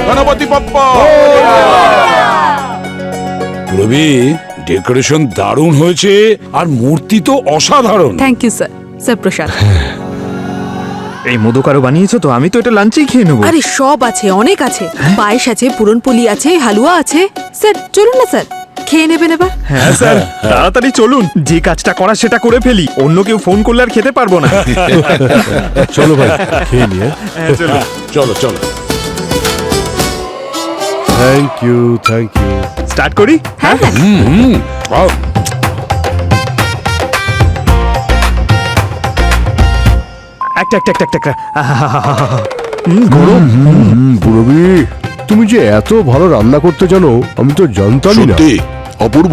গণপতি বাপ্পা। রবি, decoration দারুণ হয়েছে আর মূর্তি তো অসাধারণ। Thank you sir. স্যার প্রসাদ। এই মোদক আরো বানিয়েছো তো? আমি তো এটা লাঞ্চেই খেয়ে নেবো। আরে সব আছে, অনেক আছে। পায়েস আছে, পুরনপোলি আছে, হালুয়া আছে। স্যার চলুন না স্যার, খেয়ে নেবেন এবার। হ্যাঁ স্যার, তাড়াতাড়ি চলুন, যে কাজটা করা সেটা করে ফেলি। অন্য কেউ ফোন করলে আর খেতে পারবো না। চলো ভাই, খেয়ে নিয়ে। চলো চলো। Thank you, thank you. Start করি? হ্যাঁ হ্যাঁ। একটা একটা একটা একটা গরম। রবি, তুমি যে এত ভালো রান্না করতে জানো আমি তো জানতামই না। সত্যি অপূর্ব,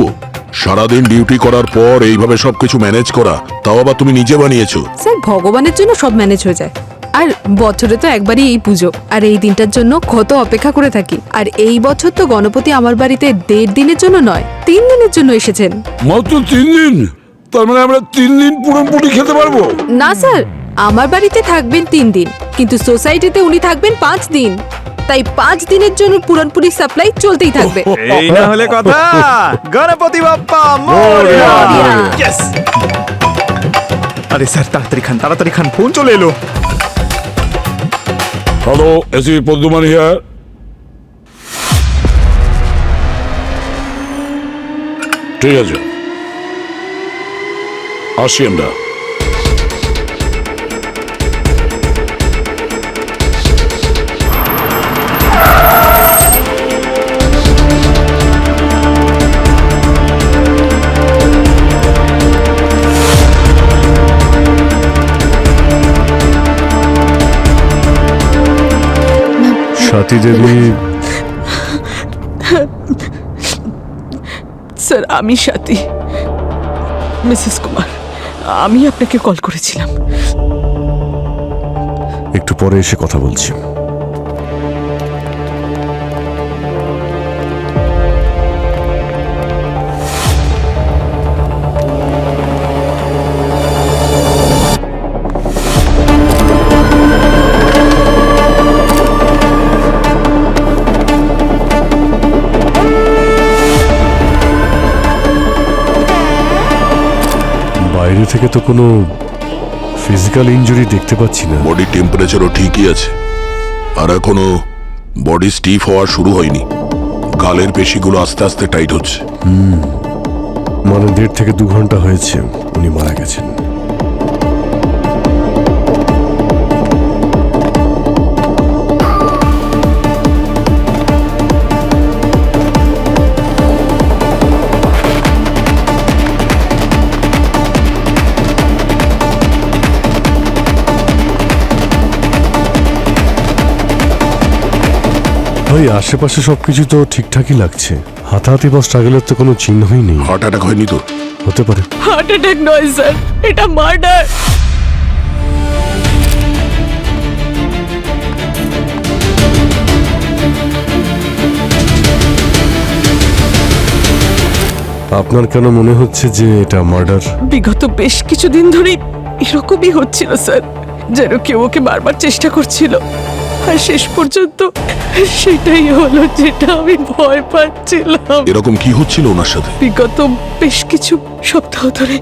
সারাদিন ডিউটি করার পর এইভাবে সবকিছু ম্যানেজ করা, তাও আবার তুমি নিজে বানিয়েছো। স্যার ভগবানের জন্য সব ম্যানেজ হয়ে যায়। আর বছরে তো একবারই এই পুজো, আর এই দিনটার জন্য কত অপেক্ষা করে থাকি। আর এই বছর তো গণপতি আমার বাড়িতে 1.5 দিনের জন্য নয়, 3 দিনের জন্য এসেছেন। মাত্র 3 দিন? তার মানে আমরা 3 দিন পুরোপুরি খেতে পারবো? না স্যার, আমার বাড়িতে থাকবেন 3 দিন, কিন্তু সোসাইটিতে উনি থাকবেন 5 দিন। তাই 5 দিনের জন্য পুরনপুরি সাপ্লাই চলতেই থাকবে। এই না হলে কথা। গণপতি বাপ্পা মোরয়া। ইয়েস। আরে স্যার তাড়াতাড়ি খান, তাড়াতাড়ি খান, ফোন চলে এলো। Hello, AC পদ্মমান here. ঠিক আছে, আসি আমরা। সাথী দেবী। স্যার আমি সাথী, মিসেস কুমার। আমি আপনাকে কল করেছিলাম। একটু পরে এসে কথা বলছি। বাইরে থেকে তো কোনো ফিজিক্যাল ইনজুরি দেখতে পাচ্ছি না। বডি টেম্পারেচারও ঠিকই আছে, আর এখনো বডি স্টিফ হওয়া শুরু হয়নি। গালের পেশিগুলো আস্তে আস্তে টাইট হচ্ছে। মানে 1.5 থেকে 2 ঘন্টা হয়েছে উনি মারা গেছেন। ভাই, আশেপাশে সবকিছু তো ঠিকঠাকই লাগছে। হাতাহাতি বা স্ট্রাগলের তো কোনো চিহ্নই নেই। হার্ট অ্যাটাক হয়নি তো? হতে পারে। হার্ট অ্যাটাক নয় স্যার, এটা মার্ডার। আপনার কেন মনে হচ্ছে যে এটা মার্ডার? বিগত বেশ কিছুদিন ধরেই এরকমই হচ্ছিল স্যার, যেন কেউ ওকে মারবার চেষ্টা করছিল। আর শেষ পর্যন্ত সেটাই হলো যেটা আমি ভয় পাচ্ছিলাম। এরকম কি হচ্ছিল ওনার সাথে? বিগত বেশ কিছু সপ্তাহ ধরে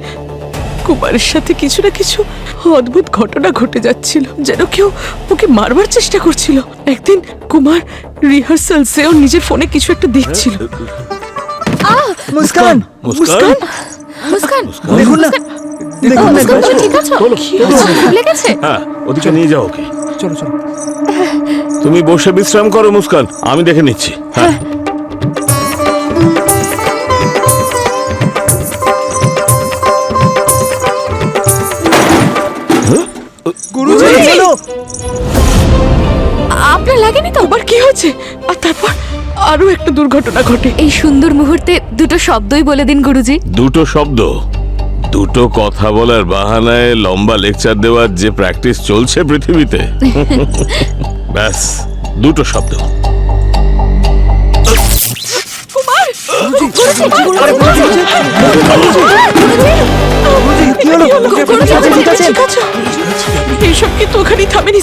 কুমারের সাথে কিছু না কিছু অদ্ভুত ঘটনা ঘটে যাচ্ছিল, যেন কেউ ওকে মারবার চেষ্টা করছিল। একদিন কুমার রিহার্সালসে ওর নিজের ফোনে কিছু একটা দেখছিল। মুস্কান, মুস্কান, মুস্কান, দেখুন না, দেখুন না। মুস্কান, তুমি ঠিক আছো? খুব লেগেছে? হ্যাঁ, ওদিকে নিয়ে যাও ওকে। চলো চলো। তুমি বসে বিশ্রাম করো মুস্কান, আমি দেখে নিচ্ছি। হ্যাঁ। গুরুজি চলো। আপনার লাগেনি তো? আবার কি হয়েছে? আর তারপর আরো একটা দুর্ঘটনা ঘটে। এই সুন্দর মুহূর্তে দুটো শব্দই বলে দিন গুরুজি। দুটো শব্দ? দুটো কথা বলার বাহানায় লম্বা লেকচার দেওয়ার যে প্র্যাকটিস চলছে পৃথিবীতে, ব্যাস দুটো শব্দ। কুমার!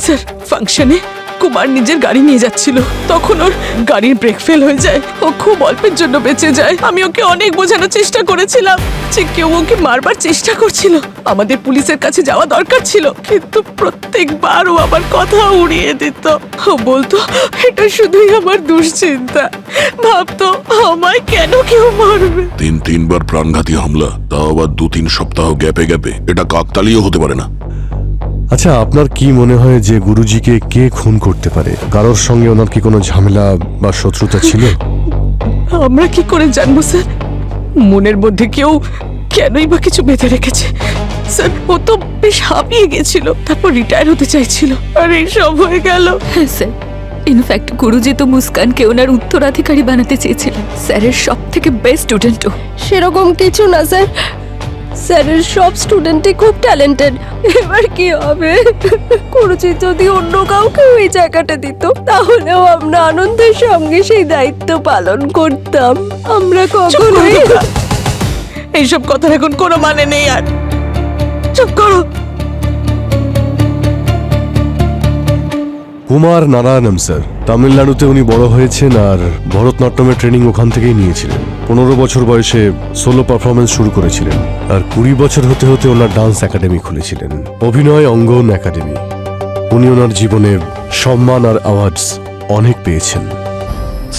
স্যার ফাংশনে কুমার নিজের গাড়ি নিয়ে যাচ্ছিল, তখন ওর গাড়ির ব্রেক ফেল হয়ে যায়। ও খুব অল্পের জন্য বেঁচে যায়। আমি ওকে অনেক বোঝানোর চেষ্টা করেছিলাম যে কেউ ওকে মারবার চেষ্টা করছিল, আমাদের পুলিশের কাছে যাওয়া দরকার ছিল, কিন্তু প্রত্যেকবার ও আমার কথা উড়িয়ে দিত। ও বলতো এটা শুধুই আমার দুশ্চিন্তা, ভাবতো আমায় কেন কেউ মারবে। তিনবার প্রাণঘাতী হামলা, তাও আবার 2-3 সপ্তাহ গ্যাপে গ্যাপে, এটা কাকতালীয় হতে পারে না। আচ্ছা, আপনার কি মনে হয় যে গুরুজিকে কে খুন করতে পারে? কারোর সঙ্গে ওনার কি কোনো ঝামেলা বা শত্রুতা ছিল? আমরা কি করে জানবো স্যার? মনের মধ্যে কেউ কেনই বা কিছু বেঁধে রেখেছে। স্যার ও তো বেশ হাঁপিয়ে গেছিল, তারপর রিটায়ার হতে চাইছিল, আর এইসব হয়ে গেল। হ্যাঁ স্যার, ইনফ্যাক্ট গুরুজি তো মুস্কানকে ওনার উত্তরাধিকারী বানাতে চেয়েছিলেন। স্যারের সব থেকে বেস্ট স্টুডেন্টও। সেরকম কিছু না স্যার, স্যারের সব স্টুডেন্টই খুব ট্যালেন্টেড। এবার কি হবে? গুরুজি যদি অন্য কাউকে ওই জায়গাটা দিত, তাহলেও আমরা আনন্দের সঙ্গে সেই দায়িত্ব পালন করতাম। আমরা কখনোই এইসব কথার এখন কোনো মানে নেই, আর চুপ করো। কুমার নারায়ণম স্যার, তামিলনাড়ুতে উনি বড় হয়েছেন আর ভরতনাট্যমের ট্রেনিং ওখান থেকেই নিয়েছিলেন। 15 বছর বয়সে সোলো পারফরমেন্স শুরু করেছিলেন, আর 20 বছর হতে হতে ওনার ডান্স একাডেমি খুলেছিলেন, অভিনয় অঙ্গন একাডেমি। উনি ওনার জীবনে সম্মান আর অ্যাওয়ার্ডস অনেক পেয়েছেন।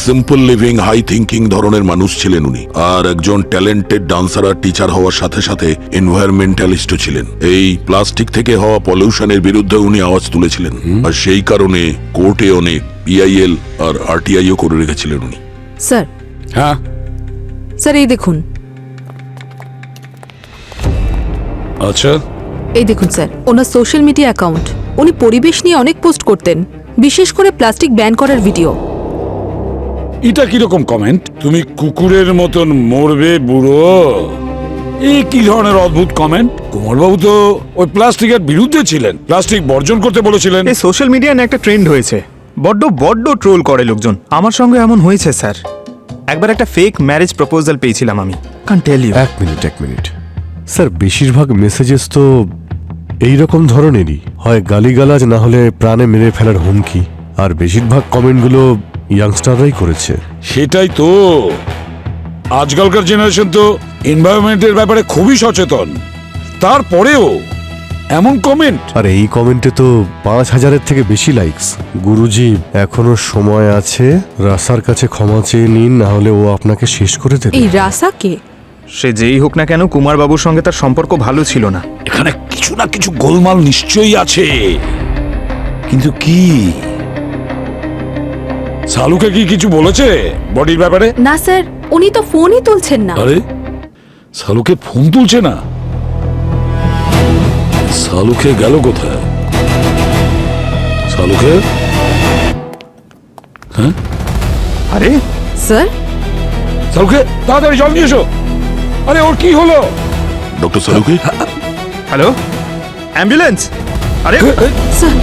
সিম্পল লিভিং, হাই থিঙ্কিং ধরনের মানুষ ছিলেন উনি, আর একজন ট্যালেন্টেড ডান্সার আর টিচার হওয়ার সাথে সাথে এনভায়রনমেন্টালিস্টও ছিলেন। এই প্লাস্টিক থেকে হওয়া পলিউশনের বিরুদ্ধে উনি আওয়াজ তুলেছিলেন, আর সেই কারণে কোর্টে অনেক পিআইএল আর আরটিআইও করে রেখেছিলেন উনি। স্যার, হ্যাঁ স্যার এই দেখুন, আচ্ছা, এই দেখুন স্যার, ওনার সোশ্যাল মিডিয়া অ্যাকাউন্ট। উনি পরিবেশ নিয়ে অনেক পোস্ট করতেন, বিশেষ করে প্লাস্টিক ব্যান করার ভিডিও। এটা কিরকম কমেন্ট? তুমি কুকুরের মতন মরবে বুড়ো, এই কি ধরনের অদ্ভুত কমেন্ট? কুমারবাবু তো ওই প্লাস্টিকের বিরুদ্ধে ছিলেন, প্লাস্টিক বর্জন করতে বলেছিলেন। এই সোশ্যাল মিডিয়ায় একটা ট্রেন্ড হয়েছে, বড্ড ট্রোল করে লোকজন। আমার সঙ্গে এমন হয়েছে স্যার। একবার একটা ফেক ম্যারেজ প্রপোজাল পেয়েছিলাম আমি। Can't tell you. এক মিনিট স্যার, বেশিরভাগ মেসেজেস তো এইরকম ধরনেরই হয়, গালিগালাজ না হলে প্রাণে মেরে ফেলার হুমকি, আর বেশিরভাগ কমেন্টগুলো ইয়াংস্টাররাই করেছে। সেটাই তো, আজকালকার জেনারেশন তো এনভায়রনমেন্টের ব্যাপারে খুবই সচেতন, তারপরেও এমন কমেন্ট। আর এই কমেন্টে তো 5000-এর থেকে বেশি লাইকস। গুরুজি, এখনো সময় আছে, রাসার কাছে ক্ষমা চেয়ে নিন, না হলে ও আপনাকে শেষ করে দেবে। এই রাসা কে? সে যেই হোক না কেন, কুমার বাবুর সঙ্গে তার সম্পর্ক ভালো ছিল না। এখানে কিছু না কিছু গোলমাল নিশ্চয়ই আছে, কিন্তু কি? সালুকে কি কিছু বলেছে বডির ব্যাপারে? না স্যার, উনি তো ফোনই তুলছেন না। আরে সালুকে ফোন তুলছে না? সালুকে গেল কোথায়? সালুকে? হ্যাঁ, আরে স্যার, সালুকে তাড়াতাড়ি জল নিয়ে এসো। আরে ওর কি হলো? ডক্টর সালুকে? Hello, ambulance. আরে স্যার,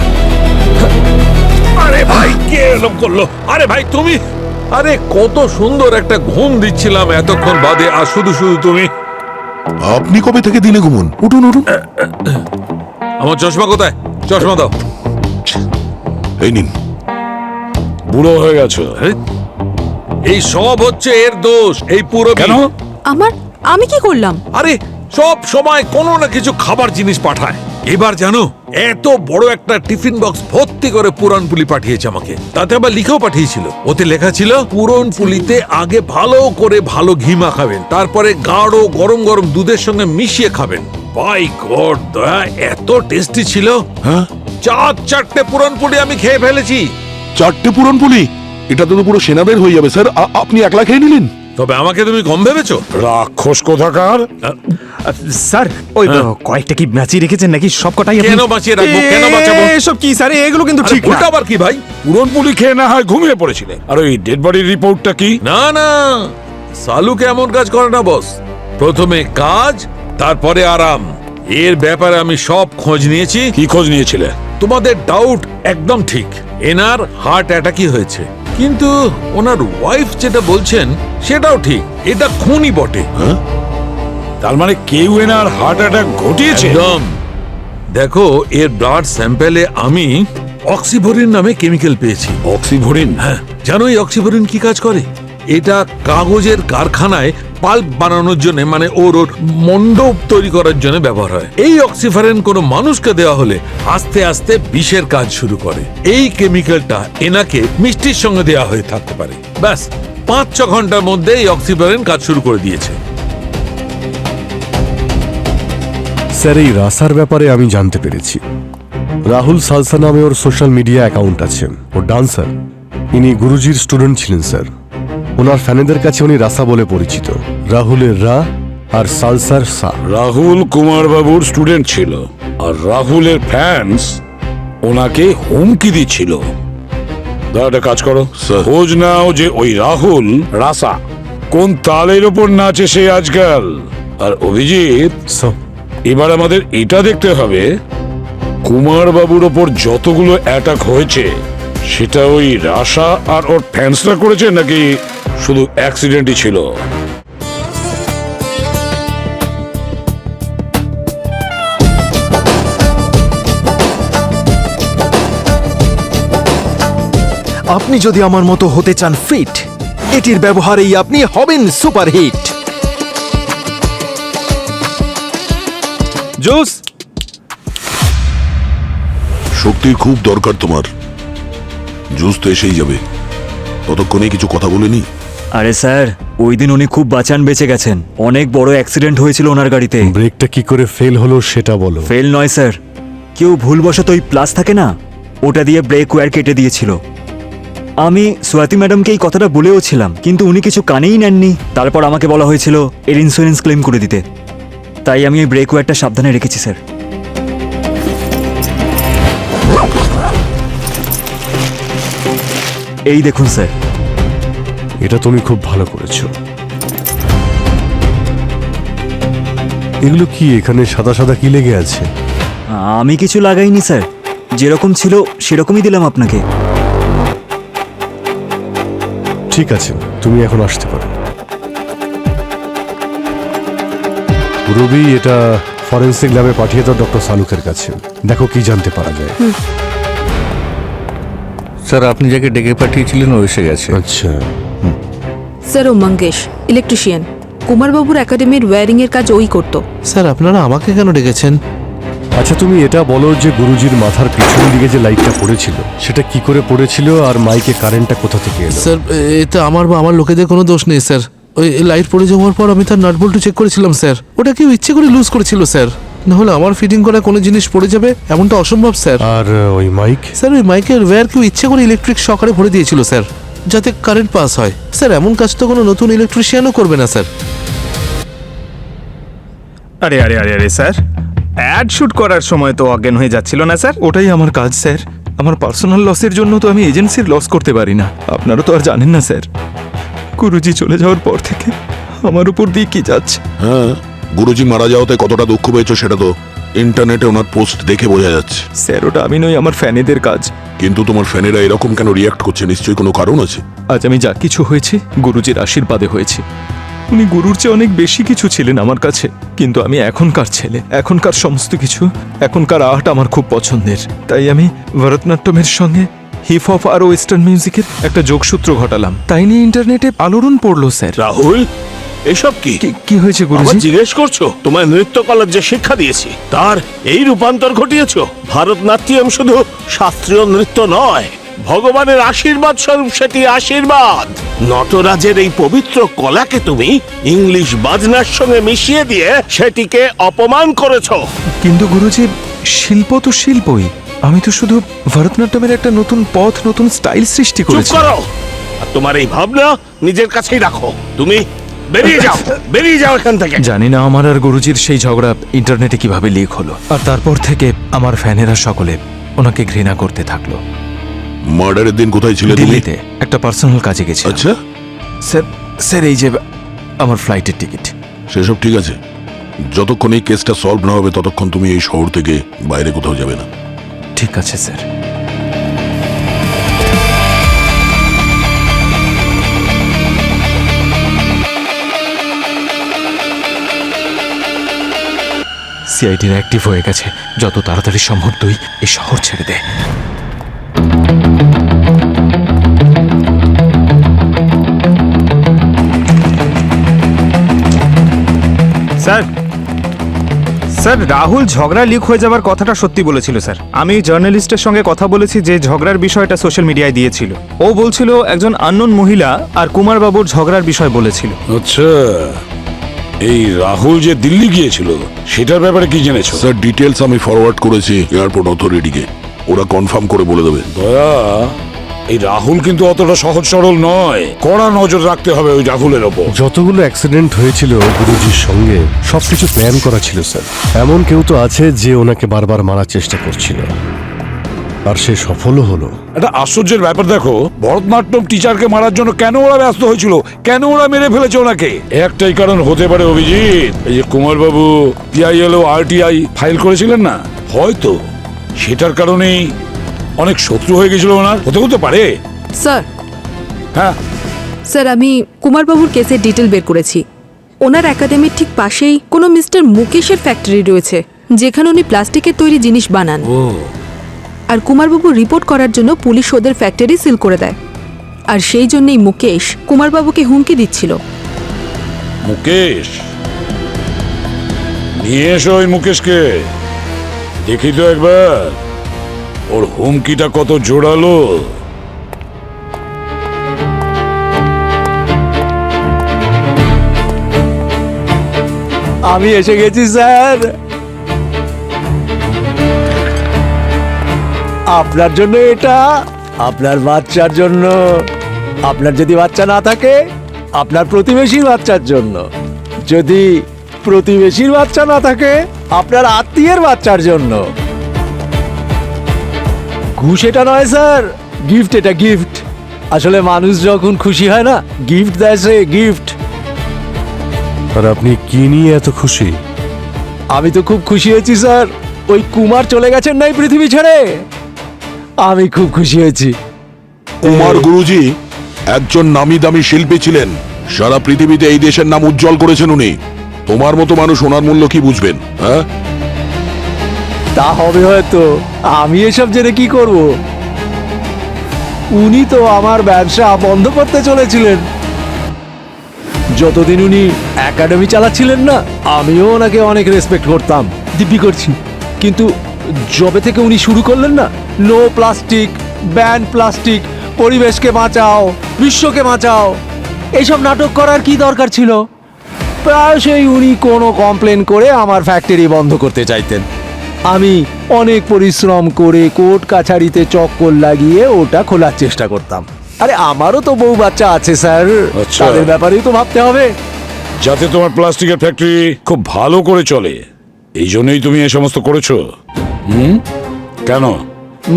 আরে ভাই, কে এরকম করলো? আরে ভাই তুমি, আরে কত সুন্দর একটা ঘুম দিচ্ছিলাম এতক্ষণ বাদে, আর শুধু শুধু তুমি। আপনি কবে থেকে দিনে ঘুমুন? উঠুন। আমার চশমা কোথায়? চশমা দাও। এই নিন। বুড়ো হয়ে গেছো। এই সব হচ্ছে এর দোষ, এই পুরো। কেন? আমি কি করলাম? আরে সব সময় কোনো না কিছু খাবার জিনিস পাঠায়। এবার জানো, এত বড় একটা টিফিন বক্স ভর্তি করে পুরনপুলি পাঠিয়েছে আমাকে, তাতে আবার লিখেও পাঠিয়েছিল। ওতে লেখা ছিল পুরনপুলিতে আগে ভালো করে ভালো ঘি মাখাবেন, তারপরে গাঢ় গরম গরম দুধের সঙ্গে মিশিয়ে খাবেন। বাই গড, দয়া, এত টেস্টি ছিল। হ্যাঁ, 4 পুরনপুলি আমি খেয়ে ফেলেছি। 4টে পুরনপুলি? এটা তো পুরো সেনাদের হয়ে যাবে স্যার। আপনি একলা খেয়ে নিলেন? তবে আমাকে তুমি কম ভেবেছো? রাক্ষস কোথাকার। স্যার, ওই কয়েকটা কি বাঁচিয়ে রেখেছেন নাকি? সব কটাই কেন বাঁচিয়ে রাখবো? কেন বাঁচাবো? এসব কি স্যার? এগুলো কিন্তু ঠিক ঠিক না। আবার কি ভাই? পুরনপুলি খেয়ে না হয় ঘুমিয়ে পড়েছিলে। আর ওই ডেড বডির রিপোর্টটা কি? না, সালুকে এমন কাজ করে না বস। প্রথমে কাজ, তারপরে আরাম। এর ব্যাপারে আমি সব খোঁজ নিয়েছি। কি খোঁজ নিয়েছিলে? তোমাদের ডাউট একদম ঠিক, এনার হার্ট অ্যাটাকই হয়েছে। কিন্তু ওনার ওয়াইফ যেটা বলছেন সেটাও ঠিক, এটা খুনই বটে। তার মানে কেউ এনার হার্ট অ্যাটাক ঘটিয়েছে? একদম। দেখো, এর ব্লাড স্যাম্পেলে আমি অক্সিভরিন নামে কেমিক্যাল পেয়েছি। অক্সিভরিন? হ্যাঁ, জানো এই অক্সিভরিন কি কাজ করে? এটা কাগজের কারখানায় পাল্প বানানোর জন্য, মানে ওর মণ্ডপ তৈরি করার জন্য ব্যবহার হয়। এই অক্সিভরিন কোনো মানুষকে দেওয়া হলে আস্তে আস্তে বিষের কাজ শুরু করে। এই কেমিক্যালটা এনাকে মিষ্টির সঙ্গে দেওয়া হয়ে থাকতে পারে। ব্যাস 5-6 ঘন্টার মধ্যে এই অক্সিভরিন কাজ শুরু করে দিয়েছে। স্যার, এই রাসার ব্যাপারে আমি জানতে পেরেছি। রাহুল সালসা নামে ওর সোশ্যাল মিডিয়া অ্যাকাউন্ট আছে। ও ডান্সার। ইনি গুরুজির স্টুডেন্ট ছিলেন স্যার। ওনার ফ্যানেদের কাছে উনি রাসা বলে পরিচিত। রাহুলের রা আর সালসার সা। রাহুল কুমার বাবুর স্টুডেন্ট ছিল, আর রাহুলের ফ্যান্স ওনাকে হুমকি দিচ্ছিল। একটা কাজ করো, স্যার। খোঁজ নাও যে ওই রাহুল রাসা কোন তালের ওপর নাচে সে আজকাল। আর অভিজিৎ, এবার আমাদের এটা দেখতে হবে কুমার বাবুর ওপর যতগুলো অ্যাটাক হয়েছে সেটা ওই রাসা আর ওর ফ্যান্সরা করেছে নাকি শুধু অ্যাক্সিডেন্টই ছিল। আপনি যদি আমার মতো হতে চান ফিট, এটির ব্যবহারেই আপনি হবেন সুপারহিট। জুস। শক্তির খুব দরকার তোমার। জুস তো এসেই যাবে, ততক্ষণে কিছু কথা বলেনি। আরে স্যার, ওই দিন উনি খুব বাঁচান বেঁচে গেছেন। অনেক বড় অ্যাক্সিডেন্ট হয়েছিল ওনার গাড়িতে। ব্রেকটা কি করে ফেল হলো সেটা বলো। ফেল নয় স্যার, কেউ ভুলবশত ওই প্লাস থাকে না, ওটা দিয়ে ব্রেক ওয়্যার কেটে দিয়েছিল। আমি সোয়াতি ম্যাডামকে এই কথাটা বলেও ছিলাম, কিন্তু উনি কিছু কানেই নেননি। তারপর আমাকে বলা হয়েছিল এর ইন্স্যুরেন্স ক্লেম করে দিতে, তাই আমি এই ব্রেক ওয়্যারটা সাবধানে রেখেছি স্যার। এই দেখুন স্যার। এটা তুমি খুব ভালো করেছো। এগুলো কি এখানে সাদা সাদা কি লেগে আছে? আমি কিছু লাগাইনি স্যার, যেরকম ছিল সেরকমই দিলাম আপনাকে। ঠিক আছে, তুমি এখন আসতে পারো। রবি, এটা ফরেন্সিক ল্যাবে পাঠিয়ে দাও ডক্টর সালুকের কাছে। দেখো কি জানতে পারা যায়। স্যার, আপনি যাকে ডেকে পাঠিয়েছিলেন ও এসে গেছে। আচ্ছা। স্যার, ও মঙ্গেশ, ইলেকট্রিশিয়ান। কুমারবাবুর একাডেমির ওয়্যারিং এর কাজ ওই করতো। স্যার, আপনারা আমাকে কেন ডেকেছেন? আচ্ছা, তুমি এটা বলো যে গুরুজির মাথার পিছন দিকে যে লাইটটা পড়েছিল সেটা কি করে পড়েছিল, আর মাইকে কারেন্টটা কোথা থেকে এলো? স্যার, এতে আমার বা আমার লোকেদের কোনো দোষ নেই স্যার। ওই লাইট পড়ে যাওয়ার পর আমি তার নাট বল্টু চেক করেছিলাম স্যার। ওটা কেউ ইচ্ছে করে লুজ করেছিল স্যার, নাহলে আমার ফিটিং করা কোনো জিনিস পড়ে যাবে এমনটা অসম্ভব স্যার। আর ওই মাইক? স্যার, ওই মাইকের ওয়্যার কেউ ইচ্ছে করে ইলেকট্রিক শকারে ভরে দিয়েছিল স্যার, যাতে কারেন্ট পাস হয়। স্যার, এমন কাজ তো কোনো নতুন ইলেকট্রিশিয়ানও করবে না স্যার। আরে আরে আরে আরে স্যার, অ্যাড শুট করার সময় তো অজ্ঞান হয়ে যাচ্ছিল না স্যার? ওটাই আমার কাজ স্যার। আমার পার্সোনাল লসের জন্য তো আমি এজেন্সির লস করতে পারি না। আপনারা তো আর জানেন না স্যার, গুরুজি চলে যাওয়ার পর থেকে আমার উপর দিয়ে কি যাচ্ছে। হ্যাঁ, গুরুজি মারা যাওয়াতে কতটা দুঃখ পেয়েছো সেটা তো ইন্টারনেটে ওনার পোস্ট দেখে বোঝা যাচ্ছে। স্যার, ওটা আমি নই, আমার ফ্যানেদের কাজ। কিন্তু তোমার ফ্যানেরা এরকম কেন রিয়াক্ট করছে? নিশ্চয়ই কোনো কারণ আছে। আজ আমি যা কিছু হয়েছে গুরুজির আশীর্বাদে হয়েছে। উনি গুরুর চেয়ে অনেক বেশি কিছু ছিলেন আমার কাছে। কিন্তু আমি এখনকার ছেলে, এখনকার সমস্ত কিছু, এখনকার আর্ট আমার খুব পছন্দের। তাই আমি ভরতনাট্যমের সঙ্গে হিপ হপ আর ওয়েস্টার্ন মিউজিকের একটা যোগসূত্র ঘটালাম। তাই নিয়ে ইন্টারনেটে আলোড়ন পড়লো স্যার। রাহুল, এসব কি? কি হয়েছে গুরুজি? জিজ্ঞেস করছো? তোমার নৃত্য কলার যে শিক্ষা দিয়েছি তার এই রূপান্তর ঘটিয়েছো। ভারতনাট্যম শুধু শাস্ত্রীয় নৃত্য নয়, ভগবানের আশীর্বাদ স্বরূপ সেটি আশীর্বাদ। নটরাজের এই পবিত্র কলাকে তুমি ইংলিশ বাজনার সঙ্গে মিশিয়ে দিয়ে সেটিকে অপমান করেছো। কিন্তু গুরুজি, শিল্প তো শিল্পই। আমি তো শুধু ভরতনাট্যমের একটা নতুন পথ, নতুন স্টাইল সৃষ্টি চুপ করেছি। করো, আর তোমার এই ভাবনা নিজের কাছেই রাখো। তুমি বেরিয়ে যাও, বেরিয়ে যাও এখান থেকে। জানি না আমার আর গুরুজির সেই ঝগড়া ইন্টারনেটে কিভাবে লিক হলো, আর তারপর থেকে আমার ফ্যানেরা সকলে ওনাকে ঘৃণা করতে থাকলো। মার্ডারের দিন কোথায় ছিলে তুমি? দিল্লিতে একটা পার্সোনাল কাজে গেছি। আচ্ছা স্যার, স্যার এই যে আমার ফ্লাইটের টিকিট। সেসব ঠিক আছে, যতক্ষণ এই কেসটা সলভ না হবে ততক্ষণ তুমি এই শহর থেকে বাইরে কোথাও যাবে না। ঠিক আছে স্যার। সিআইডির অ্যাক্টিভ হয়ে গেছে। যত তাড়াতাড়ি সম্ভব তুই এই শহর ছেড়ে দে। স্যার স্যার রাহুল ঝগড়া লিক হয়ে যাবার কথাটা সত্যি বলেছিল স্যার। আমি জার্নালিস্টের সঙ্গে কথা বলেছি যে ঝগড়ার বিষয়টা সোশ্যাল মিডিয়ায় দিয়েছিল। ও বলছিল একজন আননোন মহিলা আর কুমার বাবুর ঝগড়ার বিষয় বলেছিল। আচ্ছা, এই রাহুল যে দিল্লি গিয়েছিল সেটার ব্যাপারে কি জেনেছো? স্যার ডিটেলস আমি ফরওয়ার্ড করেছি এয়ারপোর্ট অথরিটিকে, ওরা কনফার্ম করে বলে দেবে। দয়া, এই রাহুল কিন্তু অতটা সহজ সরল নয়, কড়া নজর রাখতে হবে ওই রাহুলের ওপর। যতগুলো অ্যাক্সিডেন্ট হয়েছিল গুরুজির সঙ্গে সবকিছু প্ল্যান করা ছিল স্যার। এমন কেউ তো আছে যে ওনাকে বারবার মারার চেষ্টা করছিল, আর সে সফলও হলো। একটা আশ্চর্যের ব্যাপার দেখো, ভরতনাট্যম টিচারকে মারার জন্য কেন ওরা ব্যস্ত হয়েছিল, কেন ওরা মেরে ফেলেছে ওনাকে? একটাই কারণ হতে পারে অভিজিৎ, এই যে কুমার বাবু পিআইএল ও আরটিআই ফাইল করেছিলেন না, হয়তো সেটার কারণেই অনেক শত্রু হয়ে গেছিল ওনার, হতে পারে। স্যার, হ্যাঁ স্যার আমি কুমারবাবুর কেসের ডিটেল বের করেছি। ওনার একাডেমির ঠিক পাশেই কোনো মিস্টার মুকেশের ফ্যাক্টরি রয়েছে, যেখানে উনি প্লাস্টিকের তৈরি জিনিস বানান। আর কুমারবাবু রিপোর্ট করার জন্য পুলিশ ওদের ফ্যাক্টরি সিল করে দেয়, আর সেই জন্যই মুকেশ কুমারবাবুকে হুমকি দিচ্ছিল। মুকেশ, নিয়ে এসো ওই মুকেশকে, দেখি তো একবার ওর হুমকিটা কত জোরালো। আমি এসে গেছি স্যার, আপনার জন্য এটা, আপনার বাচ্চার জন্য, আপনার যদি বাচ্চা না থাকে আপনার প্রতিবেশীর বাচ্চার জন্য, যদি প্রতিবেশীর বাচ্চা না থাকে আপনার আত্মীয়ের বাচ্চার জন্য। ঘুষ এটা নয় স্যার, গিফট, এটা গিফট। আসলে মানুষ যখন খুশি হয় না, গিফট দেয় সে, গিফট। আর আপনি কি নিয়ে এত খুশি? আমি তো খুব খুশি হয়েছি স্যার, ওই কুমার চলে গেছেন না এই পৃথিবী ছেড়ে, আমি খুব খুশি হয়েছি। কুমার গুরুজি একজন নামি দামি শিল্পী ছিলেন, সারা পৃথিবীতে এই দেশের নাম উজ্জ্বল করেছেন উনি। তোমার মতো মানুষ ওনার মূল্য কি বুঝবেন? হ্যাঁ, তা হবে হয়তো, আমি এসব জেনে কি করব? উনি তো আমার ব্যবসা বন্ধ করতে চলেছিলেন। যতদিন উনি একাডেমি চালাচ্ছিলেন না, আমিও ওনাকে অনেক রেসপেক্ট করতাম, দিব্যি করছি। কিন্তু যবে থেকে উনি শুরু করলেন না, নো প্লাস্টিক, ব্যান প্লাস্টিক, পরিবেশকে বাঁচাও, বিশ্বকে বাঁচাও, এইসব নাটক করার কি দরকার ছিল? প্রায়শই উনি কোনো কমপ্লেন করে আমার ফ্যাক্টরি বন্ধ করতে চাইতেন। আমি অনেক পরিশ্রম করে কোর্ট কাছারিতে চক্কর লাগিয়ে ওটা খোলার চেষ্টা করতাম। আরে আমারও তো বউ বাচ্চা আছে স্যার, আচ্ছা। তাদের ব্যাপারেই তো ভাবতে হবে। যাতে তোমার প্লাস্টিকের ফ্যাক্টরি খুব ভালো করে চলে, এই জন্যই তুমি এই সমস্ত করেছো। কেন?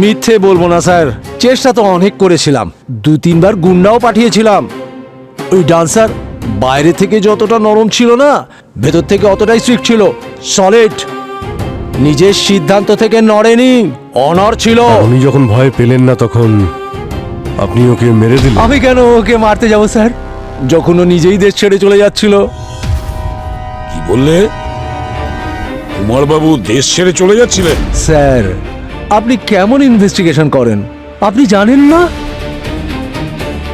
মিথ্যে বলবো না স্যার, চেষ্টা তো অনেক করেছিলাম, 2-3 বার গুন্ডাও পাঠিয়েছিলাম। ওই ডান্সার বাইরে থেকে যতটা নরম ছিল না, ভেতর থেকে অতটাই স্ট্রিক্ট ছিল, সলিড, নিজের সিদ্ধান্ত থেকে নড়েনি, অনড় ছিল। উনি যখন ভয় পেলেন না তখন আপনি ওকে মেরে দিলেন। আমি কেন ওকে মারতে যাব স্যার, যখন ও নিজেই দেশ ছেড়ে চলে যাচ্ছিল? কি বললে? কুমার বাবু দেশ ছেড়ে চলে যাচ্ছিলেন? স্যার আপনি কেমন ইনভেস্টিগেশন করেন, আপনি জানেন না?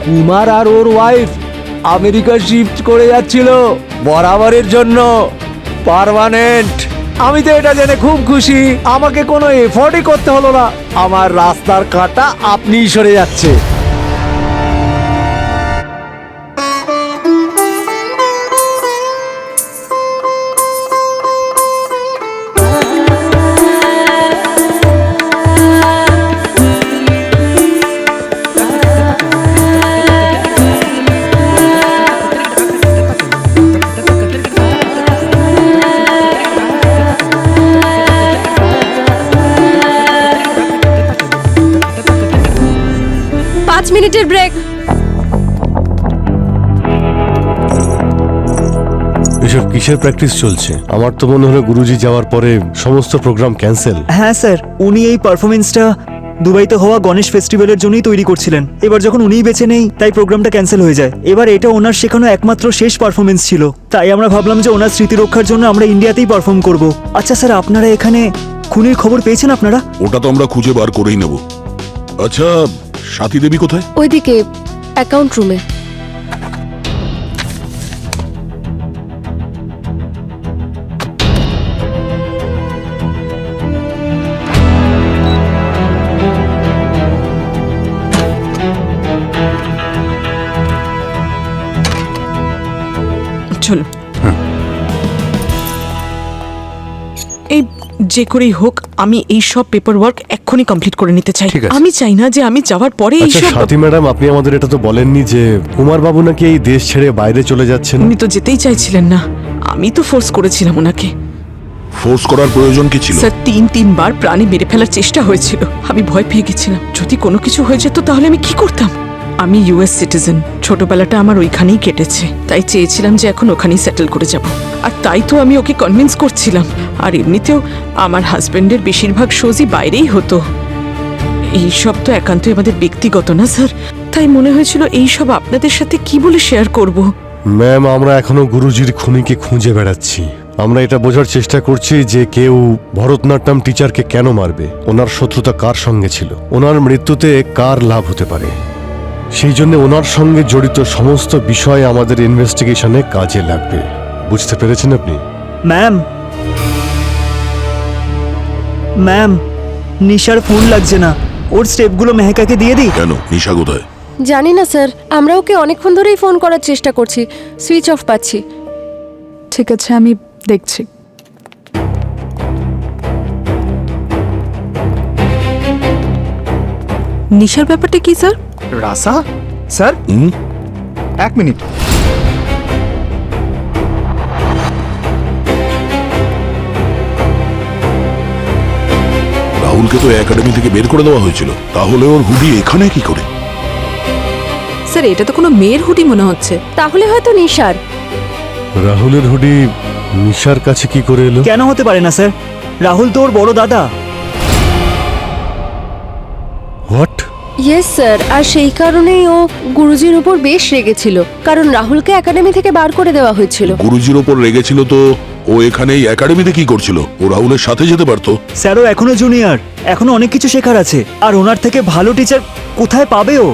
কুমার আর ওর ওয়াইফ আমেরিকা শিফট করে যাচ্ছিল বরাবরের জন্য, পার্মানেন্ট। আমি তো এটা জেনে খুব খুশি, আমাকে কোনো এফোর্টই করতে হলো না, আমার রাস্তার কাঁটা আপনিই সরে যাচ্ছে। মিনিটের ব্রেক। এসব কিসের প্র্যাকটিস চলছে? আমার তো মনে হলো গুরুজি যাওয়ার পরে সমস্ত প্রোগ্রাম ক্যান্সেল। হ্যাঁ স্যার, উনি এই পারফরমেন্সটা দুবাইতে হওয়া গণেশ ফেস্টিভ্যালের জন্যই তৈরি করছিলেন। এবার যখন উনিই বেঁচে নেই, তাই প্রোগ্রামটা ক্যান্সেল হয়ে যায়। এবার এটা ওনার শেখানো একমাত্র শেষ পারফরমেন্স ছিল, তাই আমরা ভাবলাম যে ওনার স্মৃতি রক্ষার জন্য আমরা ইন্ডিয়াতেই পারফর্ম করব। আচ্ছা স্যার, আপনারা এখানে খুনের খবর পেয়েছেন আপনারা? ওটা তো আমরা খুঁজে বার করেই নেব। আচ্ছা, স্বাতী দেবী কোথায়? ওইদিকে অ্যাকাউন্ট রুমে। চলো এই যে করেই হোক আমি এই সব পেপার ওয়ার্ক এক্ষুনি কমপ্লিট করে নিতে চাই। ঠিক আছে। আমি চাই না যে আমি যাওয়ার পরে এই আচ্ছা সব। স্বাতী ম্যাডাম, আপনি আমাদের এটা তো বলেননি যে কুমার বাবু নাকি এই দেশ ছেড়ে বাইরে চলে যাচ্ছেন। উনি তো যেতেই চাইছিলেন না, আমি তো ফোর্স করেছিলাম ওনাকে। ফোর্স করার প্রয়োজন কি ছিল? স্যার তিনবার প্রাণে মেরে ফেলার চেষ্টা হয়েছিল। আমি ভয় পেয়ে গেছিলাম যদি কোনো কিছু হয়ে যেত তাহলে আমি কি করতাম। আমি ইউএস সিটিজেন, ছোটবেলাটা আমার ওইখানেই কেটেছে, তাই চেয়েছিলাম যে এখন ওখানেই সেটেল করে যাব। আর তাই তো আমি ওকে কনভিন্স করছিলাম। আর এমনিতেও আমার হাজবেন্ডের বেশিরভাগ শোজই বাইরেই হতো। এইসব তো একান্তই আমাদের ব্যক্তিগত না স্যার, তাই মনে হয়েছিল এইসব আপনাদের সাথে কি বলে শেয়ার করব। ম্যাম, আমরা এখনো গুরুজির খুনিকে খুঁজে বেড়াচ্ছি। আমরা এটা বোঝার চেষ্টা করছি যে কেউ ভরতনাট্যম টিচারকে কেন মারবে, ওনার শত্রুতা কার সঙ্গে ছিল, ওনার মৃত্যুতে কার লাভ হতে পারে। সেই জন্য ওনার সঙ্গে জড়িত সমস্ত বিষয় আমাদের ইনভেস্টিগেশনে কাজে লাগবে। বুঝতে পেরেছেন আপনি? ম্যাম, ম্যাম, নিশার ফোন লাগছে না। ওর স্টেপগুলো মেহেকাকে দিয়ে দিই। কেন, নিশা কোথায়? জানি না স্যার, আমরা ওকে অনেকক্ষণ ধরেই ফোন করার চেষ্টা করছি, সুইচ অফ পাচ্ছি। ঠিক আছে, আমি দেখছি। নিশার ব্যাপারটা কি স্যার? রাসা স্যার, এক মিনিট। রাহুলকে তো একাডেমি থেকে বের করে দেওয়া হয়েছিল, তাহলে ওর হুডি এখানে কি করে? স্যার এটা তো কোনো মেয়ের হুডি মনে হচ্ছে। তাহলে হয়তো নিশার। রাহুলের হুডি নিশার কাছে কি করে এলো? কেন হতে পারে না স্যার? রাহুল তো ওর বড় দাদা। হোয়াট? ইয়েস স্যার, আর সেই কারণেই ও গুরুজির উপর বেশ রেগেছিল, কারণ রাহুলকে একাডেমি থেকে বার করে দেওয়া হয়েছিল। গুরুজির ওপর রেগেছিল তো ও এখানে এই একাডেমিতে কি করছিল? ও রাহুলের সাথে যেতে পারতো। স্যারও এখনো জুনিয়র, এখনো অনেক কিছু শেখার আছে। আর ওনার থেকে ভালো টিচার কোথায় পাবে ও?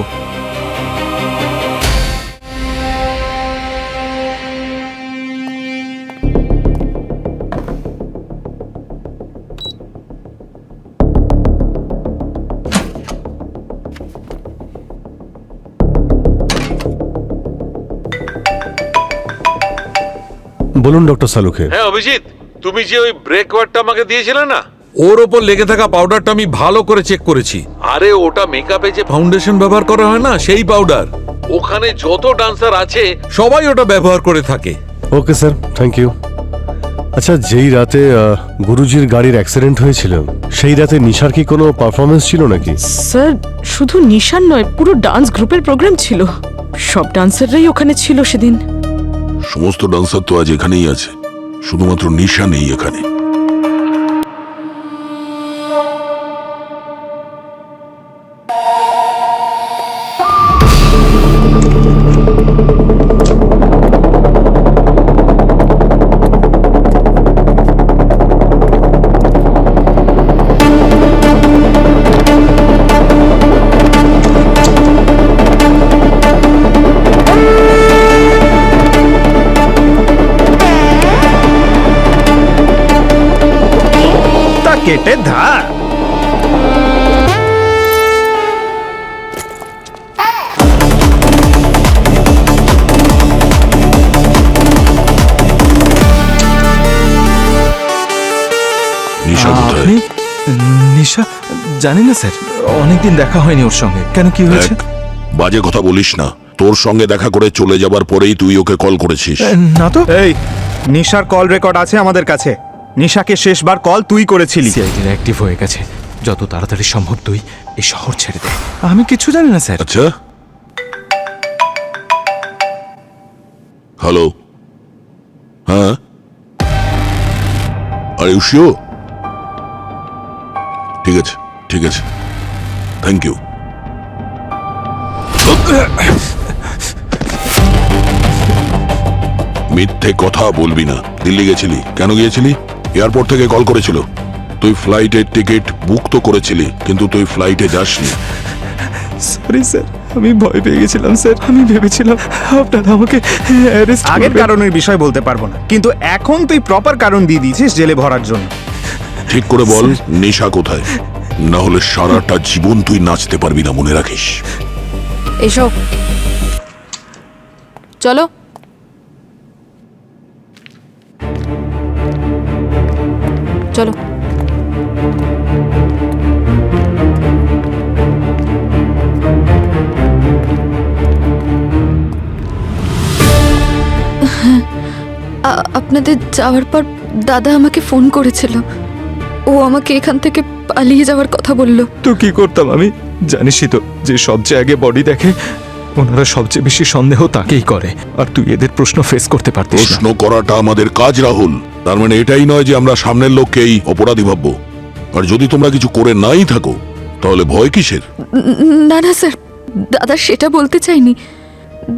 বলুন ডক্টর সালুখে। হ্যাঁ অভিজিৎ, তুমি যে ওই ব্রেক ওয়ার্ডটা আমাকে দিয়েছিলে না, ওর ওপর লেগে থাকা পাউডারটা আমি ভালো করে চেক করেছি। আরে ওটা মেকআপে যে ফাউন্ডেশন ব্যবহার করা হয় না, সেই পাউডার। ওখানে যত ডান্সার আছে সবাই ওটা ব্যবহার করে থাকে। Okay sir, thank you. আচ্ছা, যেই রাতে গুরুজির গাড়ির অ্যাক্সিডেন্ট হয়েছিল সেই রাতে নিশার কি কোনো পারফরমেন্স ছিল নাকি? স্যার শুধু নিশান নয়, পুরো ডান্স গ্রুপের প্রোগ্রাম ছিল। সব ডান্সাররাই ওখানে ছিল সেদিন। সমস্ত ডান্সার তো আজ এখানেই আছে, শুধুমাত্র নিশা নেই এখানে। তা কেটে ধার। নিশা কোথায়? আপনি? নিশা? জানি না স্যার, অনেকদিন দেখা হয়নি ওর সঙ্গে। কেন, কি হয়েছে? এক, বাজে কথা বলিস না। তোর সঙ্গে দেখা করে চলে যাবার পরেই তুই ওকে কল করেছিস। না তো। এই নিশার কল রেকর্ড আছে আমাদের কাছে। নিশাকে শেষবার কল তুই করেছিলি। সিআইডির অ্যাক্টিভ হয়ে গেছে। যত তাড়াতাড়ি সম্ভব তুই এই শহর ছেড়ে দে। আমি কিছু জানি না স্যার। আচ্ছা, হ্যালো, হ্যাঁ, আরে শিওর? ঠিক আছে, ঠিক আছে, থ্যাংক ইউ। মিথ্যে কথা বলবি না। দিল্লি গেছিলি, কেন গিয়েছিলি? এয়ারপোর্ট থেকে কল করেছিল। তুই ফ্লাইটের টিকিট বুক তো করেছিলি, কিন্তু তুই ফ্লাইটে যাসনি। সরি স্যার, আমি ভয় পেয়ে গেছিলাম স্যার। আমি ভেবেছিলাম আপনারা আমাকে অ্যারেস্ট আগের কারণের বিষয় বলতে পারবো না, কিন্তু এখন তুই প্রপার কারণ দিয়ে দিয়েছিস জেলে ভরার জন্য। ঠিক করে বল নিশা কোথায়, না হলে সারাটা জীবন তুই নাচতে পারবি না, মনে রাখিস। এসো, চলো। চলো। আপনাদের যাওয়ার পর দাদা আমাকে ফোন করেছিল। ও আমাকে এখান থেকে পালিয়ে যাওয়ার কথা বলল। তো কি করতাম আমি? জানিসই তো যে সবচেয়ে আগে বডি দেখে ওনারা সবচেয়ে বেশি সন্দেহ তাকেই করে, আর তুই এদের প্রশ্ন ফেস করতে পারতিস না। প্রশ্ন করাটা আমাদের কাজ রাহুল, তার মানে এটাই নয় যে আমরা সামনের লোককেই অপরাধী ভাববো। আর যদি তোমরা কিছু করে নাই থাকো তাহলে ভয় কিসের? না না স্যার, দাদা সেটা বলতে চাইনি।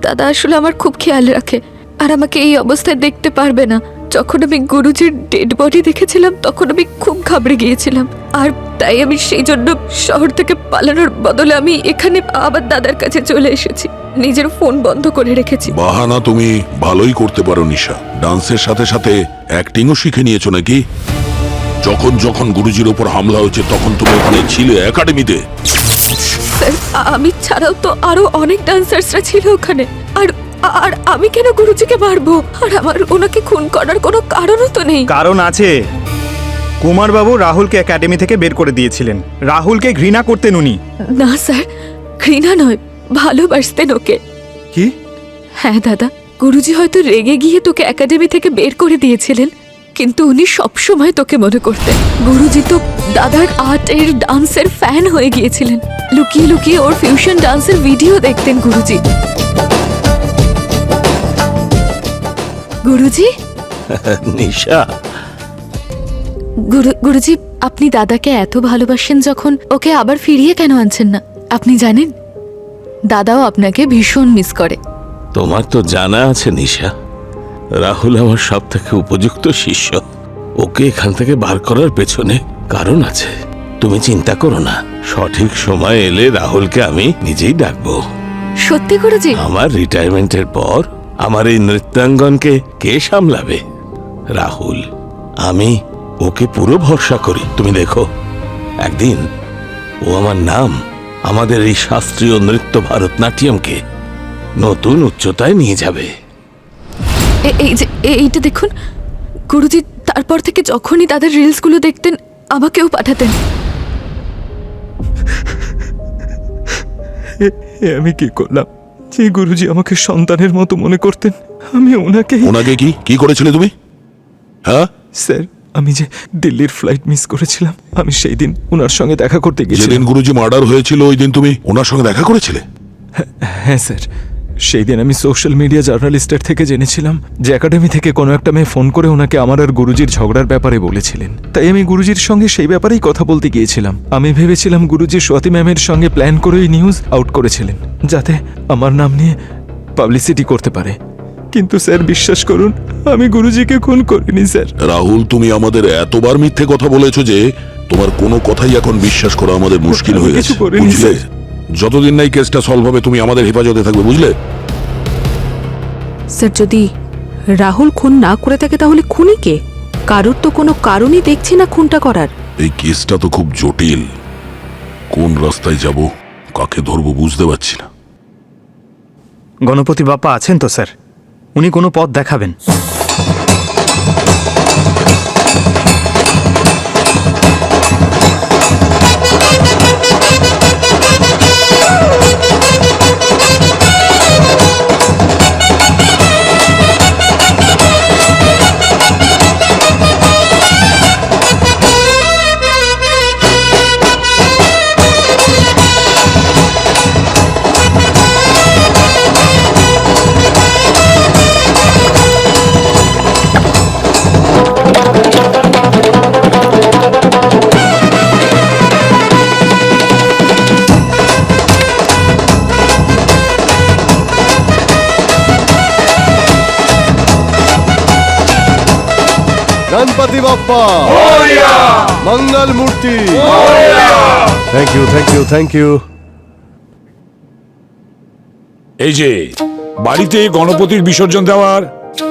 দাদা আসলে আমার খুব খেয়াল রাখে, আর আমাকে এই অবস্থায় দেখতে পারবে না। যখন আমি গুরুজির ডেড বডি দেখেছিলাম তখন আমি খুব ঘাবড়ে গিয়েছিলাম, আর তাই আমি সেই জন্য শহর থেকে পালানোর বদলে আমি এখানে আবার দাদার কাছে চলে এসেছি। নিজের ফোন বন্ধ করে রেখেছি। বাহানা তুমি ভালোই করতে পারো নিশা। ডান্সের সাথে সাথে অ্যাক্টিংও শিখে নিয়েছো নাকি? যখন যখন গুরুজির উপর হামলা হয়েছে তখন তুমি ওখানে ছিলে একাডেমিতে। স্যার, আমি ছাড়াও তো আরো অনেক ডান্সার্সরা ছিল ওখানে। আর আর আমি কেন গুরুজিকে মারবো? আর আমার ওনাকে খুন করার কোনো কারণও তো নেই। কারণ আছে। কুমারবাবু রাহুলকে একাডেমি থেকে বের করে দিয়েছিলেন। রাহুলকে ঘৃণা করতেন উনি। না স্যার, ঘৃণা নয়, ভালোবাসতেন ওকে। কি? হ্যাঁ দাদা, গুরুজি হয়তো রেগে গিয়ে তোকে একাডেমি থেকে বের করে দিয়েছিলেন, কিন্তু উনি সবসময় তোকে মনে করতেন। গুরুজি তো দাদার আর্টের ডান্সের ফ্যান হয়ে গিয়েছিলেন। লুকিয়ে লুকিয়ে ওর ফিউশন ডান্সের ভিডিও দেখতেন গুরুজি। গুরুজি, নিশা, গুরুজি, আপনি দাদাকে এত ভালোবাসেন যখন, ওকে আবার ফিরিয়ে কেন আনছেন না? আপনি জানেন দাদাও আপনাকে ভীষণ মিস করে। তোমার তো জানা আছে নিশা, রাহুল আমার সব থেকে উপযুক্ত শিষ্য। ওকে এখান থেকে বার করার পেছনে কারণ আছে। তুমি চিন্তা করো না, সঠিক সময় এলে রাহুলকে আমি নিজেই ডাকবো। সত্যি গুরুজি? আমার রিটায়ারমেন্টের পর আমার এই নৃত্যাঙ্গনকে কে সামলাবে? রাহুল। আমি ওকে পুরো ভরসা করি। তুমি দেখো, একদিন ও আমার নাম, আমাদের এই শাস্ত্রীয় নৃত্য ভারতনাট্যমকে নতুন উচ্চতায় নিয়ে যাবে। এই যে এইটা দেখুন গুরুজি, তারপর থেকে যখনই দাদার রিলসগুলো দেখতেন আমাকেও পাঠাতেন। আমি কি করলাম যে গুরুজি আমাকে সন্তানের মতো মনে করতেন? আমি ওনাকে কি করেছিলে তুমি? হ্যাঁ স্যার, আমি যে দিল্লির ফ্লাইট মিস করেছিলাম, আমি সেই দিন ওনার সঙ্গে দেখা করতে যেদিন গেছিলাম। গুরুজি মার্ডার হয়েছিল ওই দিন তুমি ওনার সঙ্গে দেখা করেছিলে? হ্যাঁ স্যার, সেই দিন আমি সোশ্যাল মিডিয়া জার্নালিস্টের থেকে জেনেছিলাম যে একাডেমি থেকে কোনো একটা মেয়ে ফোন করে ওনাকে আমার আর গুরুজির ঝগড়ার ব্যাপারে বলেছিলেন। তাই আমি গুরুজির সঙ্গে সেই ব্যাপারেই কথা বলতে গিয়েছিলাম। আমি ভেবেছিলাম গুরুজি স্বাতি ম্যামের সঙ্গে প্ল্যান করেই নিউজ আউট করেছিলেন, যাতে আমার নাম নিয়ে পাবলিসিটি করতে পারে। কিন্তু স্যার বিশ্বাস করুন, আমি গুরুজিকে খুন করিনি স্যার। রাহুল, তুমি আমাদের এতবার মিথ্যে কথা বলেছো যে তোমার কোনো কথাই এখন বিশ্বাস করা আমাদের মুশকিল হয়ে গেছে, বুঝলে? যতদিন নাই কেসটা সলভ হবে তুমি আমাদের হেফাজতে থাকবে, বুঝলে? স্যার, যদি রাহুল খুন না করে থাকে তাহলে খুনি কে? কারোর তো কোনো কারণই দেখছি না খুনটা করার। এই কেসটা তো খুব জটিল। কোন রাস্তায় যাব, কাকে ধরবো বুঝতে পারছি না। গণপতি বাপ্পা আছেন তো স্যার, উনি কোনো পথ দেখাবেন। गणपति बाप्पा मंगल मूर्ति। Thank you, thank you, thank you. এই যে বাড়িতে গণপতির বিসর্জন দেওয়ার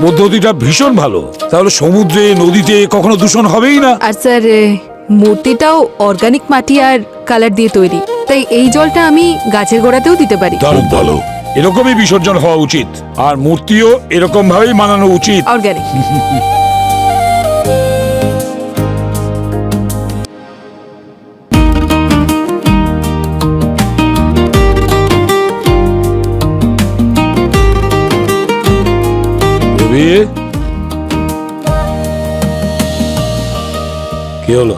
পদ্ধতিটা ভীষণ ভালো, তাহলে সমুদ্রে নদীতে কখনো দূষণ হবেই না। আর স্যার মূর্তিটাও অর্গানিক মাটি আর কালার দিয়ে তৈরি, তাই এই জলটা আমি গাছের গোড়াতেও দিতে পারি। দারুণ ভালো, এরকমই বিসর্জন হওয়া উচিত, আর মূর্তিও এরকম ভাবেই বানানো উচিত। অর্গানিক। কি হলো?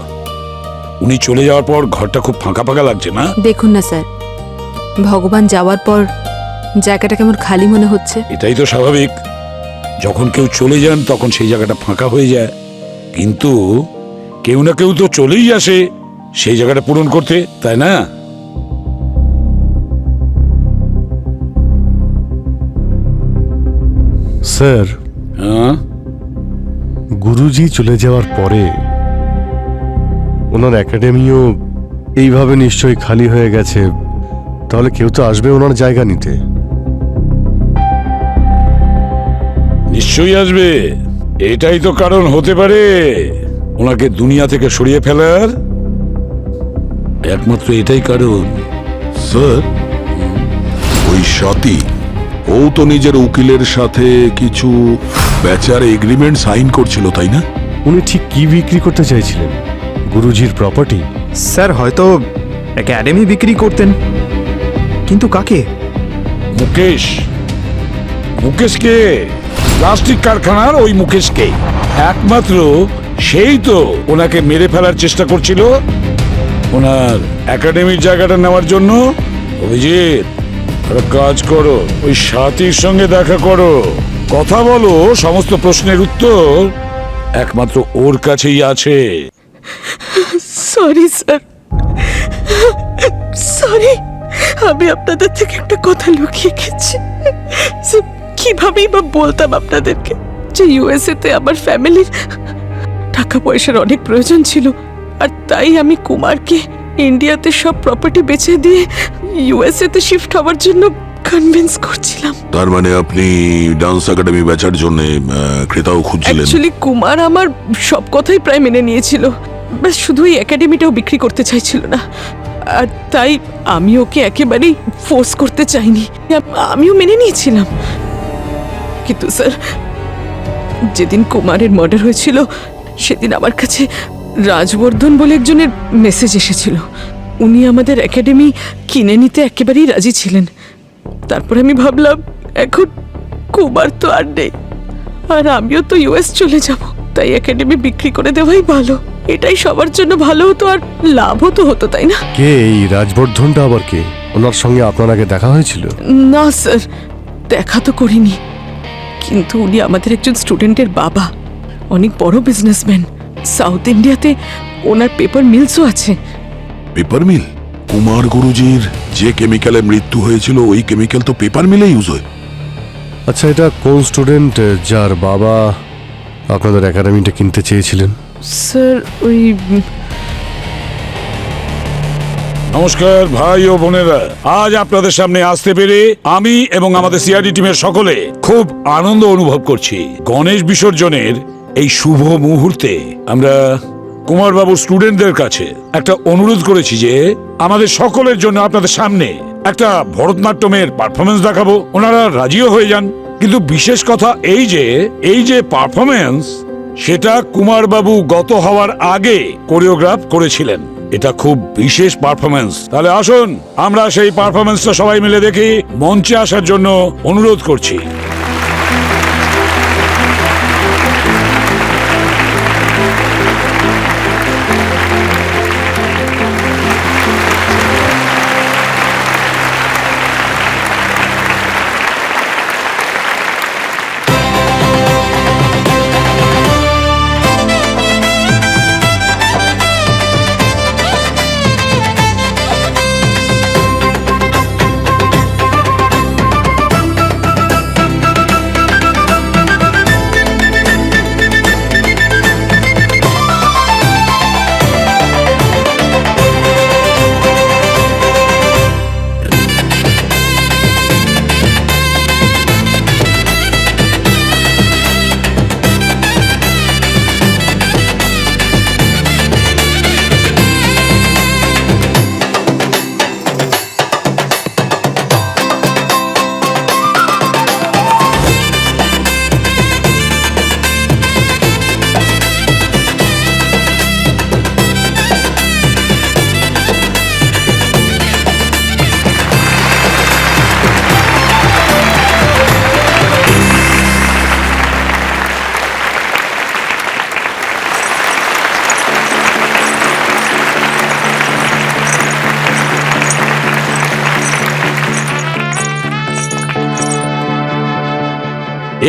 উনি চলে যাওয়ার পর ঘরটা খুব ফাঁকা ফাঁকা লাগছে না? দেখুন না স্যার, ভগবান যাওয়ার পর জায়গাটা কেমন খালি মনে হচ্ছে। এটাই তো স্বাভাবিক, যখন কেউ চলে যান তখন সেই জায়গাটা ফাঁকা হয়ে যায়, কিন্তু কেউ না কেউ তো চলেই আসে সেই জায়গাটা পূরণ করতে, তাই না? স্যার, হ্যাঁ, গুরুজি চলে যাওয়ার পরে ওনার একাডেমিও এইভাবে নিশ্চয়ই খালি হয়ে গেছে, তাহলে কেউ তো আসবে ওনার জায়গা নিতে। নিশ্চয়ই আসবে, এটাই তো কারণ হতে পারে ওনাকে দুনিয়া থেকে সরিয়ে ফেলার, একমাত্র এটাই কারণ। স্যার, ওই স্বাতী, ও তো নিজের উকিলের সাথে কিছু বেচার এগ্রিমেন্ট সাইন করছিল, তাই না? উনি ঠিক কি বিক্রি করতে চাইছিলেন? গুরুজির প্রপার্টি? স্যার হয়তো একাডেমি বিক্রি করতেন, কিন্তু কাকে? মুকেশ। মুকেশকে, প্লাস্টিক কারখানার ওই মুকেশকে, একমাত্র সেই তো ওনাকে মেরে ফেলার চেষ্টা করছিল ওনার একাডেমির জায়গাটা নেওয়ার জন্য। অভিজিৎ, একটা কাজ করো, ওই সাথীর সঙ্গে দেখা করো, কথা বলো, সমস্ত প্রশ্নের উত্তর একমাত্র ওর কাছেই আছে। সরি স্যার, সরি, আমি আপনাদের থেকে একটা কথা লুকিয়ে গেছি। স্যার, কিভাবেই বা বলতাম আপনাদেরকে যে ইউএসএ তে আমার ফ্যামিলির টাকা পয়সার অনেক প্রয়োজন ছিল, আর তাই আমি কুমারকে ইন্ডিয়াতে সব প্রপার্টি বেচে দিয়ে ইউএসএ তে শিফট হওয়ার জন্য কনভিন্স করছিলাম। তার মানে আপনি ডান্স একাডেমি বেচার জন্য ক্রেতাও খুঁজছিলেন? অ্যাকচুয়ালি কুমার আমার সব কথাই প্রায় মেনে নিয়েছিল, ব্যাস শুধু এই একাডেমিটাও বিক্রি করতে চাইছিল না, আর তাই আমি ওকে একেবারেই ফোর্স করতে চাইনি, আমিও মেনে নিয়েছিলাম। কিন্তু স্যার, যেদিন কুমারের মার্ডার হয়েছিল সেদিন আমার কাছে রাজবর্ধন বলে একজনের মেসেজ এসেছিল। উনি আমাদের একাডেমি কিনে নিতে একেবারেই রাজি ছিলেন। তারপর আমি ভাবলাম, এখন কুমার তো আর নেই, আর আমিও তো ইউএস চলে যাব, তাই একাডেমি বিক্রি করে দেওয়াই ভালো। এটাই সবার জন্য ভালো হতো আর লাভও তো হতো, তাই না? কে এই রাজবর্ধনটা আবার কে? ওনার সঙ্গে আপনার আগে দেখা হয়েছিল? না স্যার, দেখা তো করিনি, কিন্তু উনি আমাদের একজন স্টুডেন্টের বাবা, অনেক বড় বিজনেসম্যান। সাউথ ইন্ডিয়াতে ওনার পেপার মিলসও আছে। Paper mill? কুমার গুরুজির যে কেমিক্যালে মৃত্যু হয়েছিল ওই কেমিক্যাল তো পেপার মিলে ইউজ হয়। আচ্ছা, এটা কোন স্টুডেন্ট যার বাবা আপনাদের একাডেমিটা কিনতে চেয়েছিলেন? স্যার, ওই নমস্কার ভাই ও বোনেরা, আজ আপনাদের সামনে আসতে পেরে আমি এবং আমাদের সিআইডি টিমের সকলে খুব আনন্দ অনুভব করছি। গণেশ বিসর্জনের এই শুভ মুহূর্তে আমরা কুমারবাবুর স্টুডেন্টদের কাছে একটা অনুরোধ করেছি যে আমাদের সকলের জন্য আপনাদের সামনে একটা ভরতনাট্যমের পারফরমেন্স দেখাবো। ওনারা রাজিও হয়ে যান, কিন্তু বিশেষ কথা এই যে পারফরমেন্স, সেটা কুমারবাবু গত হওয়ার আগে কোরিওগ্রাফ করেছিলেন। এটা খুব বিশেষ পারফরমেন্স। তাহলে আসুন আমরা সেই পারফরমেন্সটা সবাই মিলে দেখি। মঞ্চে আসার জন্য অনুরোধ করছি।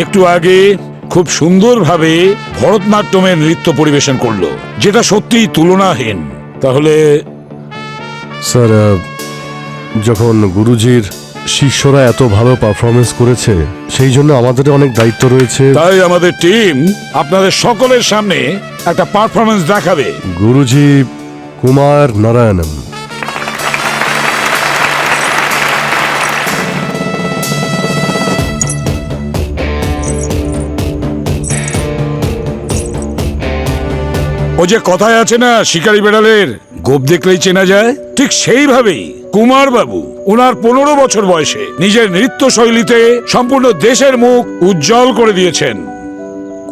একটু আগে খুব সুন্দরভাবে ভরতনাট্যমের নৃত্য পরিবেশন করলো, যেটা সত্যিই তুলনাহীন। তাহলে স্যার, যখন গুরুজির শিষ্যরা এত ভালো পারফরমেন্স করেছে, সেই জন্য আমাদের অনেক দায়িত্ব রয়েছে। তাই আমাদের টিম আপনাদের সকলের সামনে একটা পারফরমেন্স দেখাবে। গুরুজি কুমার নারায়ণন। ও যে কথায় আছে না, শিকারি বেড়ালের গোপ দেখলেই চেনা যায়, ঠিক সেইভাবেই কুমার বাবু ওনার 15 বছর বয়সে নিজের নৃত্য শৈলীতে সম্পূর্ণ দেশের মুখ উজ্জ্বল করে দিয়েছেন।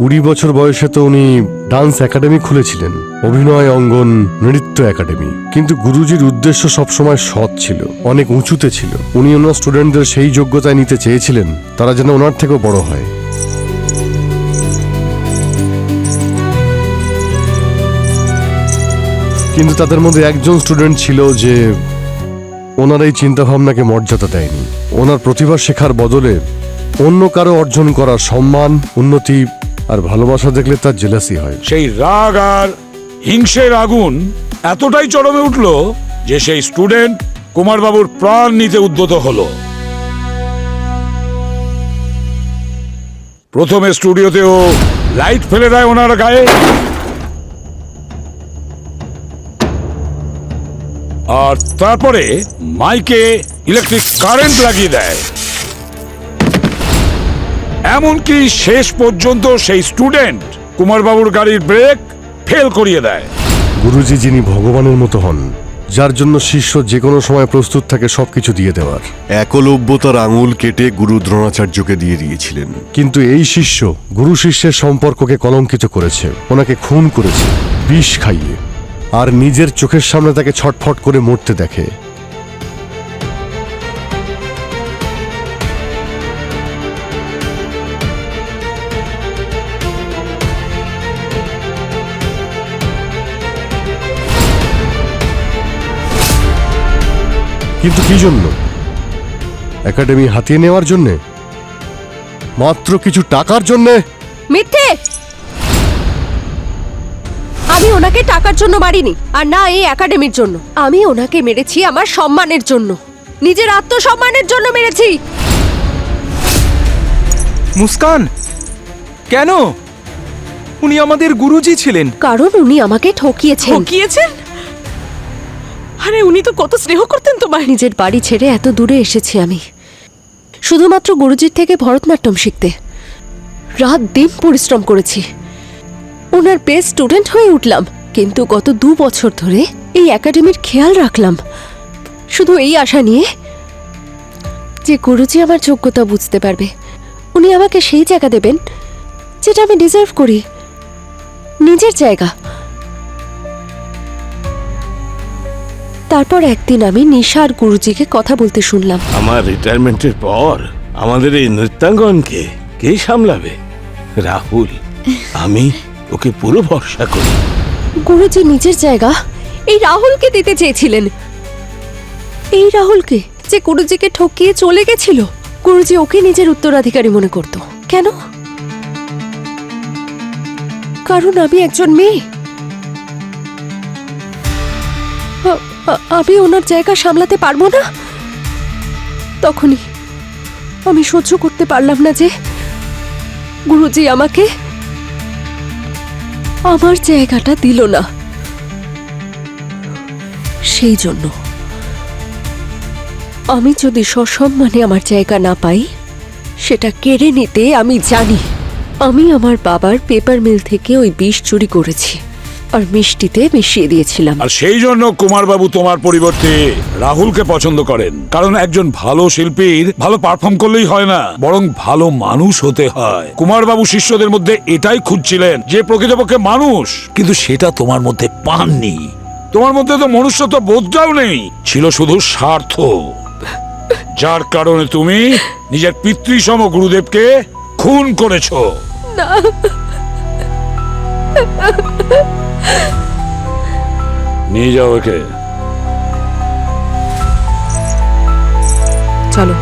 20 বছর বয়সে তো উনি ডান্স একাডেমি খুলেছিলেন, অভিনয় অঙ্গন নৃত্য একাডেমি। কিন্তু গুরুজির উদ্দেশ্য সবসময় সৎ ছিল, অনেক উঁচুতে ছিল। উনি ওনার স্টুডেন্টদের সেই যোগ্যতায় নিতে চেয়েছিলেন তারা যেন ওনার থেকেও বড় হয়। কিন্তু তাদের মধ্যে একজন স্টুডেন্ট ছিল যে ওনার এই চিন্তাভাবনাকে মর্যাদা দেয়নি। ওনার প্রতিভা শেখার বদলে অন্য কারো অর্জন করার সম্মান, উন্নতি আর ভালোবাসা দেখলে তার জেলাসি হয়। সেই রাগ আর হিংসের আগুন এতটাই চরমে উঠল যে সেই স্টুডেন্ট কুমার বাবুর প্রাণ নিতে উদ্যত হলো। প্রথমে স্টুডিওতেও লাইট ফেলে দেয় ওনার গায়ে, আর তারপরে মাইকে ইলেকট্রিক কারেন্ট লাগিয়ে দেয়। এমনকি শেষ পর্যন্ত সেই স্টুডেন্ট কুমার বাবুর গাড়ির ব্রেক ফেল করিয়ে দেয়। গুরুজি যিনি ভগবানের মতো হন, যার জন্য শিষ্য যে কোনো সময় প্রস্তুত থাকে সবকিছু দিয়ে দেওয়ার। একলব্যতার আঙুল কেটে গুরু দ্রোণাচার্যকে দিয়ে দিয়েছিলেন। কিন্তু এই শিষ্য গুরু শিষ্যের সম্পর্ককে কলঙ্কিত করেছে, ওনাকে খুন করেছে বিষ খাইয়ে, আর নিজের চোখের সামনে তাকে ছটফট করে মরতে দেখে। কিন্তু কি জন্য? একাডেমি হাতিয়ে নেওয়ার জন্যে? মাত্র কিছু টাকার জন্যে? মিথ্যে! আমি ওনাকে টাকার জন্য মারিনি, আর না এই একাডেমির জন্য। আমি ওনাকে মেরেছি আমার সম্মানের জন্য, নিজের আত্মসম্মানের জন্য মেরেছি। মুস্কান, কেন? উনি আমাদের গুরুজি ছিলেন। কারণ উনি আমাকে ঠকিয়েছেন। ঠকিয়েছেন? আরে উনি তো কত স্নেহ করতেন তোমায়। নিজের বাড়ি ছেড়ে এত দূরে এসেছি আমি শুধুমাত্র গুরুজির থেকে ভরতনাট্যম শিখতে। রাত দিন পরিশ্রম করেছি, ওনার বেস্ট স্টুডেন্ট হয়ে উঠলাম। কিন্তু গত 2 বছর ধরে এই একাডেমির খেয়াল রাখলাম শুধু এই আশা নিয়ে যে গুরুজি আমার যোগ্যতা বুঝতে পারবে, উনি আমাকে সেই জায়গা দেবেন যেটা আমি ডিজার্ভ করি, নিজের জায়গা। তারপর একদিন আমি নিশা আর গুরুজিকে কথা বলতে শুনলাম। আমার রিটায়ারমেন্টের পর আমাদের এই নৃত্যাঙ্গনকে কে সামলাবে? রাহুল। আমি ওকে পুরো ভরসা করি। গুরুজি নিজের জায়গা এই রাহুলকে দিতে চেয়েছিলেন, এই রাহুলকে যে গুরুজিকে ঠকিয়ে চলে গেছিল। গুরুজি ওকে নিজের উত্তরাধিকারী মনে করত। কেন? কারণ আমি একজন মেয়ে। আমি ওনার জায়গা সামলাতে পারবো না। তখনই আমি সহ্য করতে পারলাম না যে গুরুজি আমাকে আমার জায়গাটা দিল না। সেই জন্য আমি যদি সসম্মানে আমার জায়গা না পাই, সেটা কেড়ে নিতে আমি জানি। আমি আমার বাবার পেপার মিল থেকে ওই বিষ চুরি করেছি আর মিষ্টিতে মিশিয়ে দিয়েছিলাম। আর সেই জন্য কুমার বাবু তোমার পরিবর্তে রাহুলকে পছন্দ করেন। কারণ একজন ভালো শিল্পীর ভালো পারফর্ম করলেই হয় না, বরং ভালো মানুষ হতে হয়। কুমার বাবু শিষ্যদের মধ্যে এটাই খুঁজছিলেন যে প্রকৃতপক্ষে মানুষ, কিন্তু সেটা তোমার মধ্যে পাননি। তোমার মধ্যে তো মনুষ্যত্ব বোধটাও নেই, ছিল শুধু স্বার্থ। যার কারণে তুমি নিজের পিতৃসম গুরুদেবকে খুন করেছো। না, নিয়ে যাও ওকে। চলো।